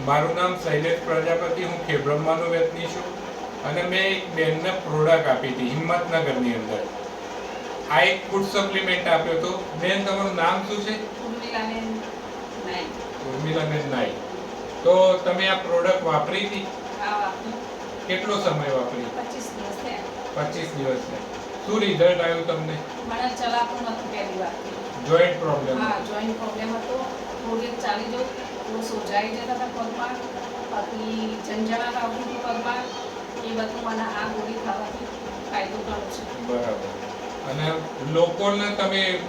મારું નામ શૈલેષ પ્રજાપતિ, હું ખેબ્રહ્માનો વ્યક્તિ છું અને મેં એક બેનને પ્રોડક્ટ આપી હતી હિંમતનગરની અંદર. આ એક ફૂડ સપ્લિમેન્ટ આપ્યો હતો. બેન, તમારું નામ શું છે? ઉર્મિલાબેન નાઈ. તો તમે આ પ્રોડક્ટ વાપરી હતી? કેટલો સમય વાપરી? 25 દિવસ થયા. શું રિઝલ્ટ આવ્યું તમને? મને ચલાતું નતું પહેલી વાર. Joint problem? હા, જોઈન્ટ પ્રોબ્લેમ હતો. થોડી ચાલી જવું, થોડું સોજાઈ જતા હતા પગમાં, બાકી ઝંઝણાટ આવતી હતી પગમાં. એ બધું મને આ ગોળી ખાવાથી ફાયદો ઘણો છે. બરાબર. અને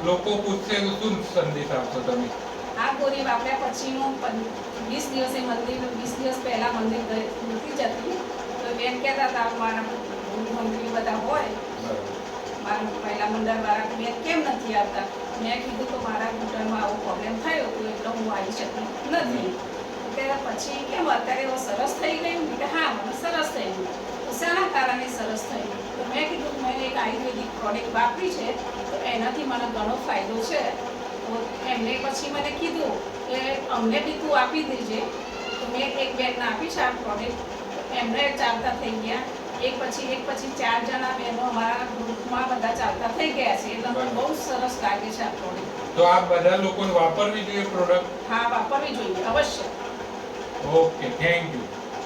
લોકો પૂછશે તો શું સંદેશ આપશો તમે? આ ગોળી વાપર્યા પછીનું 20 દિવસે મંદિર, 20 દિવસ પહેલા મંદિર નથી જતી, તો બેન કહેતા હતા મારા મંદિર બધા હોય, મારા પહેલા મંદિરવાળા બેન કેમ નથી આવતા? મેં કીધું તો મારા ઘૂંટણમાં આવો પ્રોબ્લેમ થયો હતો એટલે હું આવી શકી નથી. ત્યારે પછી કેમ અત્યારે એવો સરસ થઈ ગયું કે હા, મને સરસ થઈ ગયું. તો શાના કારણે સરસ થયું? તો મેં કીધું મેં એક આયુર્વેદિક પ્રોડક્ટ વાપરી છે તો એનાથી મને ઘણો ફાયદો છે. તો એમને પછી મને કીધું કે અમને બી તું આપી દેજે. તો મેં એક બેનને આપી છે આ પ્રોડક્ટ. એમને ચાલતા થઈ ગયા. એક પછી 4 જણા બહેનો અમારા ગ્રુપમાં બધા ચાલતા થઈ ગયા છે. એટલે મને બહુ સરસ લાગે છે આ પ્રોડક્ટ. તો આ બધા લોકોને વાપરવી જોઈએ પ્રોડક્ટ? હા, વાપરવી જોઈએ અવશ્ય. Okay, thank you.